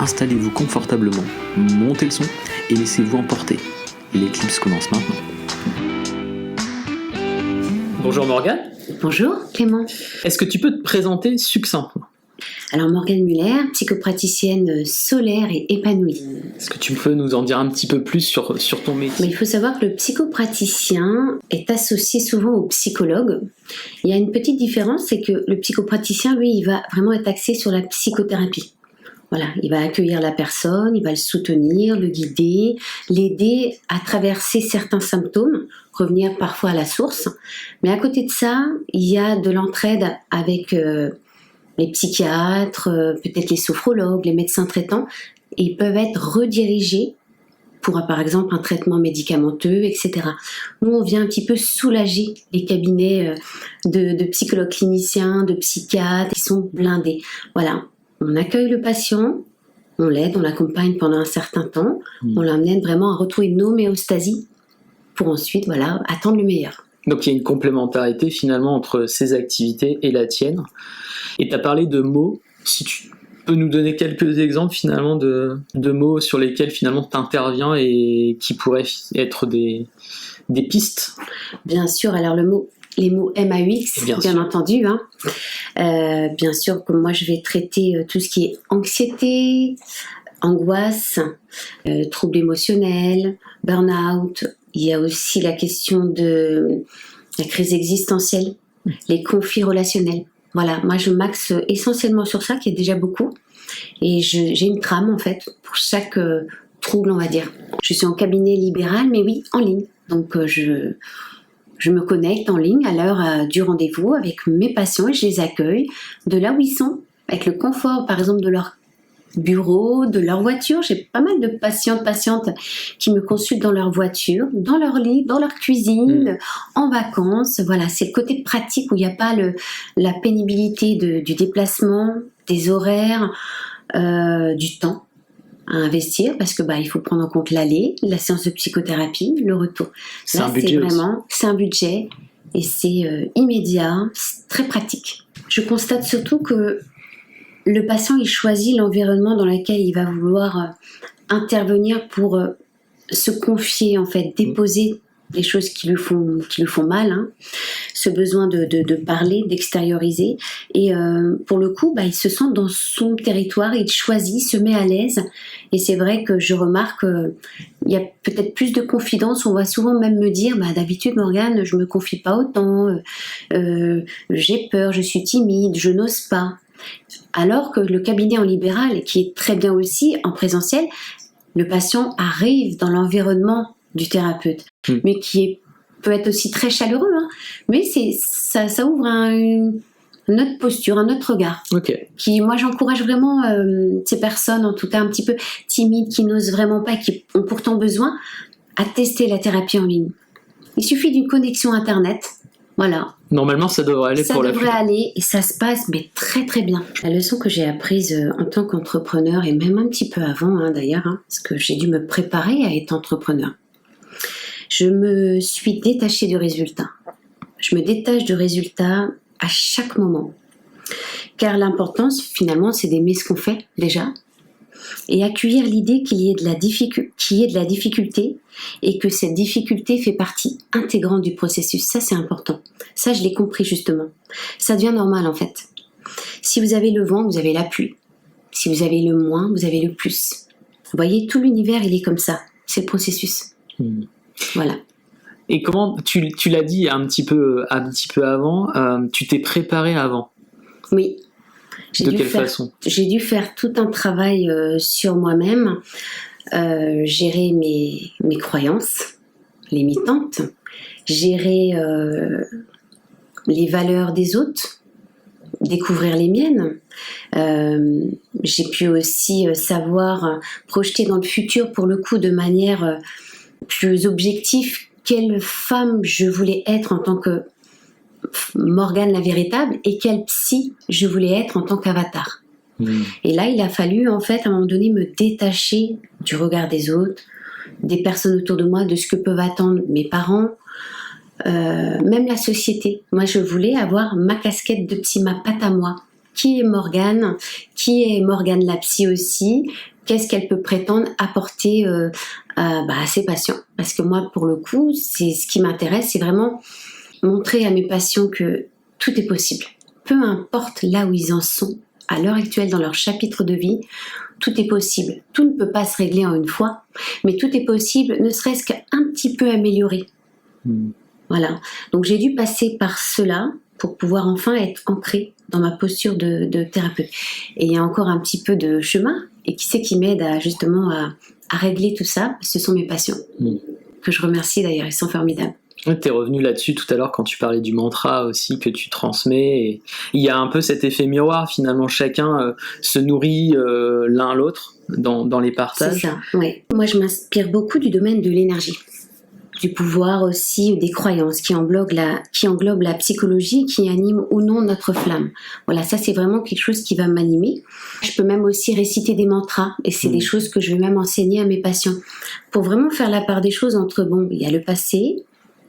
installez-vous confortablement, montez le son et laissez-vous emporter. L'éclipse commence maintenant. Bonjour Morgane. Bonjour Clément. Est-ce que tu peux te présenter succinctement ? Alors Morgane Muller, psychopraticienne solaire et épanouie. Est-ce que tu peux nous en dire un petit peu plus sur ton métier ? Mais il faut savoir que le psychopraticien est associé souvent au psychologue. Il y a une petite différence, c'est que le psychopraticien, lui, il va vraiment être axé sur la psychothérapie. Voilà, il va accueillir la personne, il va le soutenir, le guider, l'aider à traverser certains symptômes, revenir parfois à la source. Mais à côté de ça, il y a de l'entraide avec les psychiatres, peut-être les sophrologues, les médecins traitants. Et ils peuvent être redirigés pour, par exemple, un traitement médicamenteux, etc. Nous, on vient un petit peu soulager les cabinets de psychologues cliniciens, de psychiatres qui sont blindés. Voilà. On accueille le patient, on l'aide, on l'accompagne pendant un certain temps, on l'amène vraiment à retrouver une homéostasie pour ensuite attendre le meilleur. Donc il y a une complémentarité finalement entre ces activités et la tienne. Et tu as parlé de mots, si tu peux nous donner quelques exemples finalement de mots sur lesquels finalement tu interviens et qui pourraient être des pistes. Bien sûr, alors les mots MAUX, bien entendu. Bien sûr, comme moi je vais traiter tout ce qui est anxiété, angoisse, troubles émotionnels, burn-out. Il y a aussi la question de la crise existentielle, les conflits relationnels. Voilà, moi je m'axe essentiellement sur ça, qui est déjà beaucoup. Et j'ai une trame en fait pour chaque trouble, on va dire. Je suis en cabinet libéral, mais oui, en ligne. Donc je me connecte en ligne à l'heure du rendez-vous avec mes patients et je les accueille de là où ils sont, avec le confort par exemple de leur bureau, de leur voiture. J'ai pas mal de patientes qui me consultent dans leur voiture, dans leur lit, dans leur cuisine, en vacances. Voilà, c'est le côté pratique où il n'y a pas la pénibilité du déplacement, des horaires, du temps à investir parce que il faut prendre en compte l'aller, la séance de psychothérapie, le retour. C'est un budget c'est un budget et c'est immédiat, c'est très pratique. Je constate surtout que le patient il choisit l'environnement dans lequel il va vouloir intervenir pour se confier en fait, déposer des choses qui lui font mal, ce besoin de parler, d'extérioriser. Et pour le coup, il se sent dans son territoire, il choisit, se met à l'aise. Et c'est vrai que je remarque qu'il y a peut-être plus de confidence. On va souvent même me dire, d'habitude Morgane, je me confie pas autant, j'ai peur, je suis timide, je n'ose pas. Alors que le cabinet en libéral, qui est très bien aussi en présentiel, le patient arrive dans l'environnement du thérapeute, mais qui peut être aussi très chaleureux, mais ça ouvre une autre posture, un autre regard. Okay. Moi j'encourage vraiment ces personnes, en tout cas un petit peu timides, qui n'osent vraiment pas, qui ont pourtant besoin, à tester la thérapie en ligne. Il suffit d'une connexion internet, voilà. Normalement ça devrait aller pour la plupart. Ça devrait aller et ça se passe très très bien. La leçon que j'ai apprise en tant qu'entrepreneur et même un petit peu avant d'ailleurs, parce que j'ai dû me préparer à être entrepreneur. Je me suis détachée du résultat. Je me détache du résultat à chaque moment. Car l'importance, finalement, c'est d'aimer ce qu'on fait, déjà, et accueillir l'idée qu'il y ait de la difficulté et que cette difficulté fait partie intégrante du processus. Ça, c'est important. Ça, je l'ai compris, justement. Ça devient normal, en fait. Si vous avez le vent, vous avez la pluie. Si vous avez le moins, vous avez le plus. Vous voyez, tout l'univers, il est comme ça. C'est le processus. Voilà. Et comment, tu l'as dit un petit peu avant, tu t'es préparé avant? Oui. De quelle façon? J'ai dû faire tout un travail sur moi-même, gérer mes croyances limitantes, gérer les valeurs des autres, découvrir les miennes. J'ai pu aussi savoir projeter dans le futur, pour le coup, de manière plus objective, quelle femme je voulais être en tant que Morgane la véritable et quelle psy je voulais être en tant qu'avatar. Et là, il a fallu, en fait, à un moment donné, me détacher du regard des autres, des personnes autour de moi, de ce que peuvent attendre mes parents, même la société. Moi, je voulais avoir ma casquette de psy, ma patte à moi. Qui est Morgane la psy aussi? qu'est-ce qu'elle peut prétendre apporter à ses patients. Parce que moi, pour le coup, c'est ce qui m'intéresse, c'est vraiment montrer à mes patients que tout est possible. Peu importe là où ils en sont, à l'heure actuelle dans leur chapitre de vie, tout est possible. Tout ne peut pas se régler en une fois, mais tout est possible, ne serait-ce qu'un petit peu amélioré. Voilà. Donc j'ai dû passer par cela pour pouvoir enfin être ancrée dans ma posture de thérapeute. Et il y a encore un petit peu de chemin, et qui c'est qui m'aide justement à régler tout ça? Ce sont mes patients, que je remercie d'ailleurs, ils sont formidables. Tu es revenu là-dessus tout à l'heure quand tu parlais du mantra aussi que tu transmets. Et il y a un peu cet effet miroir, finalement, chacun se nourrit l'un l'autre dans les partages. C'est ça, oui. Moi, je m'inspire beaucoup du domaine de l'énergie, du pouvoir aussi, des croyances qui englobent la psychologie, qui anime ou non notre flamme. Voilà, ça c'est vraiment quelque chose qui va m'animer. Je peux même aussi réciter des mantras, et c'est des choses que je vais même enseigner à mes patients, pour vraiment faire la part des choses entre, il y a le passé,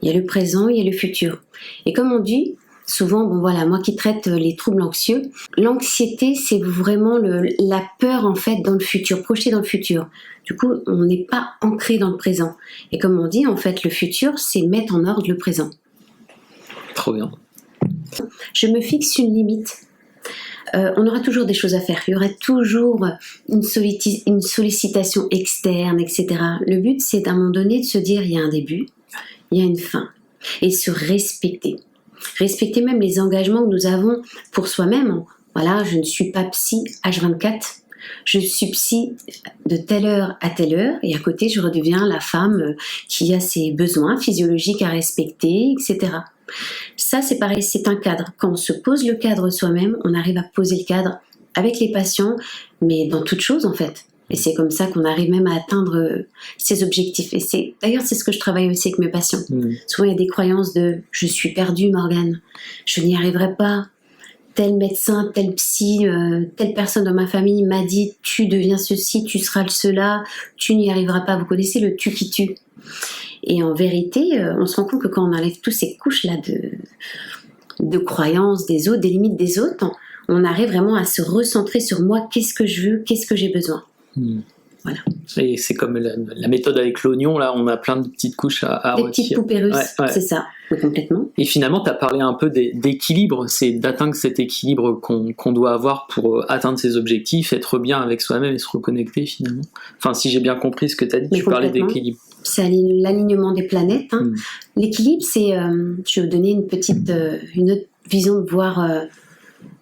il y a le présent, il y a le futur. Et comme on dit, souvent, moi qui traite les troubles anxieux, l'anxiété, c'est vraiment la peur en fait dans le futur, projetée dans le futur. Du coup, on n'est pas ancré dans le présent. Et comme on dit, en fait, le futur, c'est mettre en ordre le présent. Trop bien. Je me fixe une limite. On aura toujours des choses à faire. Il y aura toujours une sollicitation externe, etc. Le but, c'est à un moment donné de se dire, il y a un début, il y a une fin. Et se respecter. Respecter même les engagements que nous avons pour soi-même. Voilà, je ne suis pas psy H24. Je suis psy de telle heure à telle heure, et à côté, je redeviens la femme qui a ses besoins physiologiques à respecter, etc. Ça, c'est pareil, c'est un cadre. Quand on se pose le cadre soi-même, on arrive à poser le cadre avec les patients, mais dans toute chose, en fait. Et c'est comme ça qu'on arrive même à atteindre ses objectifs. Et d'ailleurs, c'est ce que je travaille aussi avec mes patients. Souvent, il y a des croyances de « je suis perdue, Morgane, je n'y arriverai pas ». Tel médecin, tel psy, telle personne dans ma famille m'a dit « tu deviens ceci, tu seras cela, tu n'y arriveras pas ». Vous connaissez le « tu qui tue ». Et en vérité, on se rend compte que quand on enlève toutes ces couches-là de croyances des autres, des limites des autres, on arrive vraiment à se recentrer sur moi, qu'est-ce que je veux, qu'est-ce que j'ai besoin. Voilà. Et c'est comme la méthode avec l'oignon, là, on a plein de petites couches à retirer. Des petites poupées russes, c'est ça, complètement. Et finalement, tu as parlé un peu d'équilibre, c'est d'atteindre cet équilibre qu'on doit avoir pour atteindre ses objectifs, être bien avec soi-même et se reconnecter finalement. Enfin, si j'ai bien compris ce que tu as dit, tu parlais d'équilibre. C'est l'alignement des planètes. L'équilibre, c'est, je vais vous donner une autre vision de voir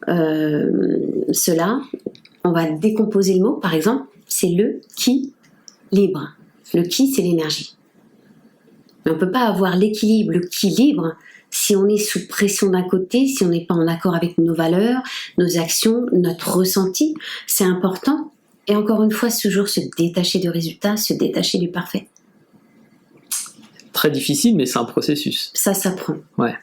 cela. On va décomposer le mot, par exemple. C'est le qui libre. Le qui, c'est l'énergie. Mais on ne peut pas avoir l'équilibre, le qui libre, si on est sous pression d'un côté, si on n'est pas en accord avec nos valeurs, nos actions, notre ressenti. C'est important. Et encore une fois, toujours se détacher du résultat, se détacher du parfait. Très difficile, mais c'est un processus. Ça s'apprend. Ouais.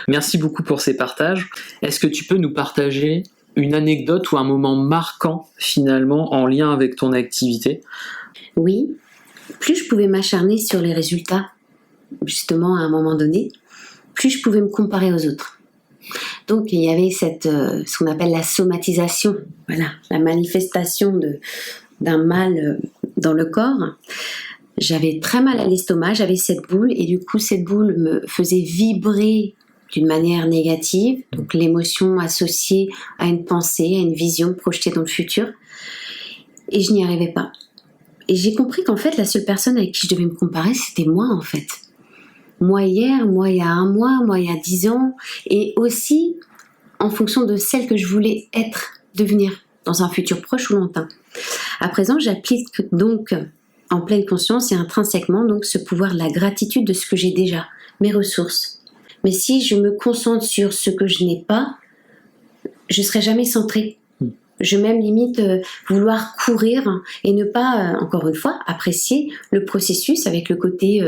Merci beaucoup pour ces partages. Est-ce que tu peux nous partager une anecdote ou un moment marquant finalement en lien avec ton activité? Oui, plus je pouvais m'acharner sur les résultats, justement à un moment donné, plus je pouvais me comparer aux autres. Donc il y avait ce qu'on appelle la somatisation, voilà, la manifestation d'un mal dans le corps. J'avais très mal à l'estomac, j'avais cette boule, et du coup cette boule me faisait vibrer d'une manière négative, donc l'émotion associée à une pensée, à une vision projetée dans le futur, et je n'y arrivais pas. Et j'ai compris qu'en fait, la seule personne avec qui je devais me comparer, c'était moi en fait. Moi hier, moi il y a un mois, moi il y a 10 ans, et aussi en fonction de celle que je voulais devenir, dans un futur proche ou lointain. À présent, j'applique donc en pleine conscience et intrinsèquement donc ce pouvoir de la gratitude de ce que j'ai déjà, mes ressources. Mais si je me concentre sur ce que je n'ai pas, je ne serai jamais centrée. Je vais même limite vouloir courir et ne pas, encore une fois, apprécier le processus avec le côté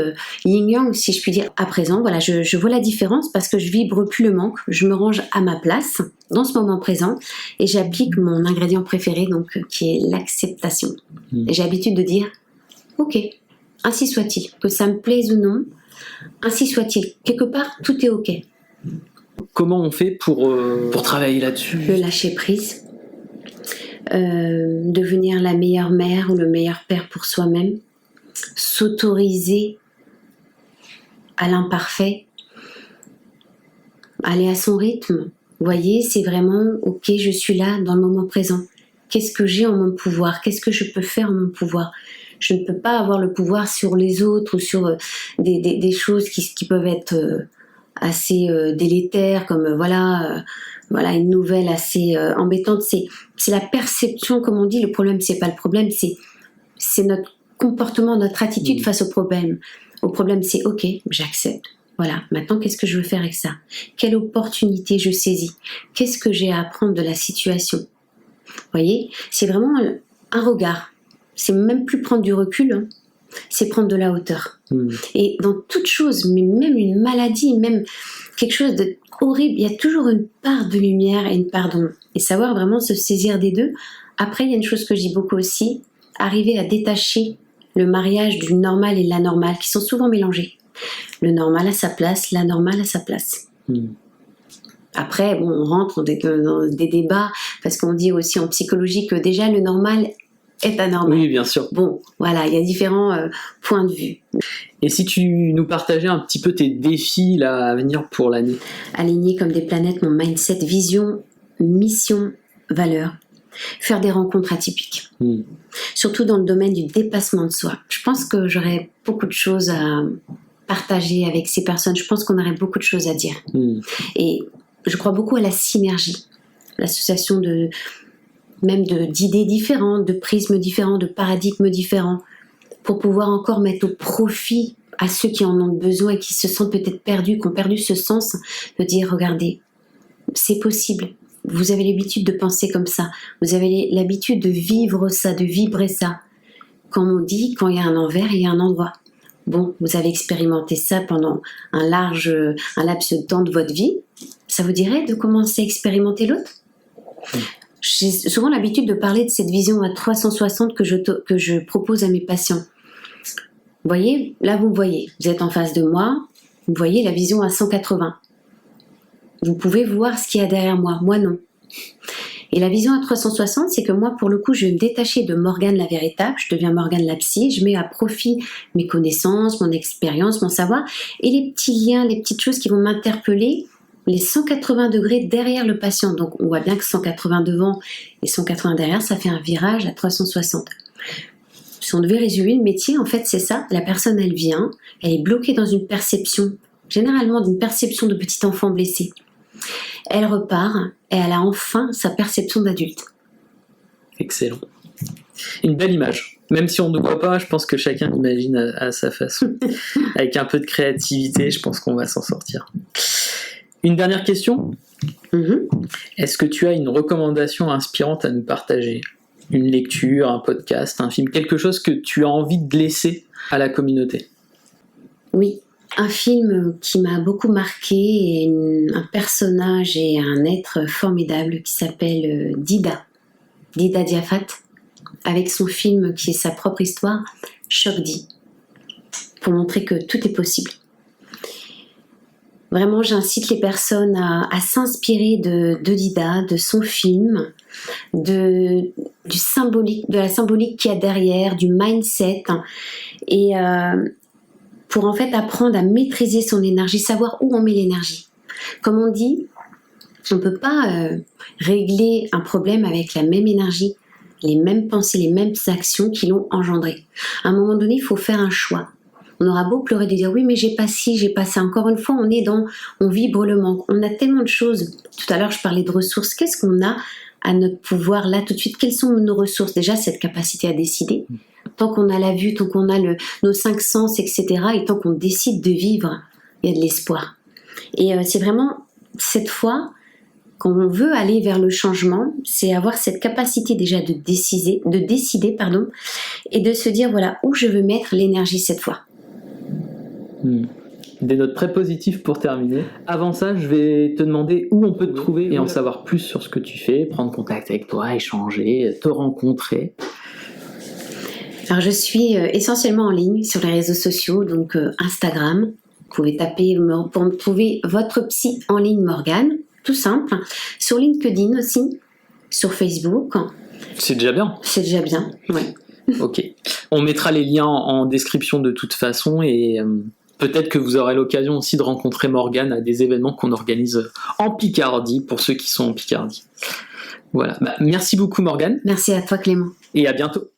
yin-yang, si je puis dire. À présent, voilà, je vois la différence parce que je vibre plus le manque, je me range à ma place dans ce moment présent et j'applique mon ingrédient préféré, donc qui est l'acceptation. Et j'ai l'habitude de dire, ok, ainsi soit-il, que ça me plaise ou non, ainsi soit-il. Quelque part, tout est ok. Comment on fait pour travailler là-dessus? Le lâcher prise. devenir la meilleure mère ou le meilleur père pour soi-même, s'autoriser à l'imparfait, aller à son rythme. Vous voyez, c'est vraiment, ok, je suis là dans le moment présent. Qu'est-ce que j'ai en mon pouvoir? Qu'est-ce que je peux faire en mon pouvoir? Je ne peux pas avoir le pouvoir sur les autres ou sur des choses qui peuvent être assez délétères, comme voilà une nouvelle assez embêtante. C'est la perception, comme on dit. Le problème, c'est pas le problème, c'est notre comportement, notre attitude face au problème. Au problème, c'est ok, j'accepte. Voilà, maintenant, qu'est-ce que je veux faire avec ça? Quelle opportunité je saisis? Qu'est-ce que j'ai à apprendre de la situation? Vous voyez, c'est vraiment un regard. C'est même plus prendre du recul, hein. C'est prendre de la hauteur. Et dans toute chose, mais même une maladie, même quelque chose de horrible, il y a toujours une part de lumière et une part d'ombre. Et savoir vraiment se saisir des deux. Après, il y a une chose que je dis beaucoup aussi, arriver à détacher le mariage du normal et de l'anormal, qui sont souvent mélangés. Le normal à sa place, l'anormal à sa place. Après, bon, on rentre dans des débats, parce qu'on dit aussi en psychologie que déjà le normal est anormal. Oui, bien sûr. Bon, voilà, il y a différents points de vue. Et si tu nous partageais un petit peu tes défis là, à venir pour l'année? Aligner comme des planètes mon mindset, vision, mission, valeur. Faire des rencontres atypiques. Surtout dans le domaine du dépassement de soi. Je pense que j'aurais beaucoup de choses à partager avec ces personnes. Je pense qu'on aurait beaucoup de choses à dire. Et je crois beaucoup à la synergie. L'association d'idées différentes, de prismes différents, de paradigmes différents, pour pouvoir encore mettre au profit à ceux qui en ont besoin et qui se sentent peut-être perdus, qui ont perdu ce sens, de dire, regardez, c'est possible. Vous avez l'habitude de penser comme ça. Vous avez l'habitude de vivre ça, de vibrer ça. Quand on dit, quand il y a un envers, il y a un endroit. Bon, vous avez expérimenté ça pendant un laps de temps de votre vie. Ça vous dirait de commencer à expérimenter l'autre? J'ai souvent l'habitude de parler de cette vision à 360 que je propose à mes patients. Vous voyez, là vous voyez, vous êtes en face de moi, vous voyez la vision à 180. Vous pouvez voir ce qu'il y a derrière moi non. Et la vision à 360, c'est que moi, pour le coup, je vais me détacher de Morgane la véritable, je deviens Morgane la psy, je mets à profit mes connaissances, mon expérience, mon savoir, et les petits liens, les petites choses qui vont m'interpeller, les 180 degrés derrière le patient. Donc on voit bien que 180 devant et 180 derrière, ça fait un virage à 360. Si on devait résumer le métier, en fait, c'est ça. La personne, elle vient, elle est bloquée dans une perception, généralement d'une perception de petit enfant blessé. Elle repart et elle a enfin sa perception d'adulte. Excellent. Une belle image. Même si on ne voit pas, je pense que chacun l'imagine à sa façon. Avec un peu de créativité, je pense qu'on va s'en sortir. Une dernière question. Est-ce que tu as une recommandation inspirante à nous partager? Une lecture, un podcast, un film, quelque chose que tu as envie de laisser à la communauté? Oui. Un film qui m'a beaucoup marqué, et un personnage et un être formidable qui s'appelle Dida Diafat, avec son film qui est sa propre histoire, Chokdi, pour montrer que tout est possible. Vraiment, j'incite les personnes à s'inspirer de Dida, de son film, de la symbolique qu'il y a derrière, du mindset, et pour en fait apprendre à maîtriser son énergie, savoir où on met l'énergie. Comme on dit, on ne peut pas régler un problème avec la même énergie, les mêmes pensées, les mêmes actions qui l'ont engendré. À un moment donné, il faut faire un choix. On aura beau pleurer de dire oui mais j'ai pas ci, j'ai pas ça. Encore une fois, on vibre le manque. On a tellement de choses. Tout à l'heure, je parlais de ressources. Qu'est-ce qu'on a à notre pouvoir là tout de suite? Quelles sont nos ressources? Déjà, cette capacité à décider. Tant qu'on a la vue, tant qu'on a nos 5 sens, etc. Et tant qu'on décide de vivre, il y a de l'espoir. Et c'est vraiment cette fois, quand on veut aller vers le changement, c'est avoir cette capacité déjà de décider, et de se dire voilà où je veux mettre l'énergie cette fois. Des notes très positives pour terminer. Avant ça, je vais te demander où on peut te trouver et en savoir plus sur ce que tu fais, prendre contact avec toi, échanger, te rencontrer. Alors je suis essentiellement en ligne sur les réseaux sociaux, donc Instagram. Vous pouvez taper pour me trouver votre psy en ligne Morgane, tout simple. Sur LinkedIn aussi, sur Facebook. C'est déjà bien. C'est déjà bien, ouais. Ok. On mettra les liens en description de toute façon et peut-être que vous aurez l'occasion aussi de rencontrer Morgane à des événements qu'on organise en Picardie pour ceux qui sont en Picardie. Voilà. Merci beaucoup Morgane. Merci à toi Clément. Et à bientôt.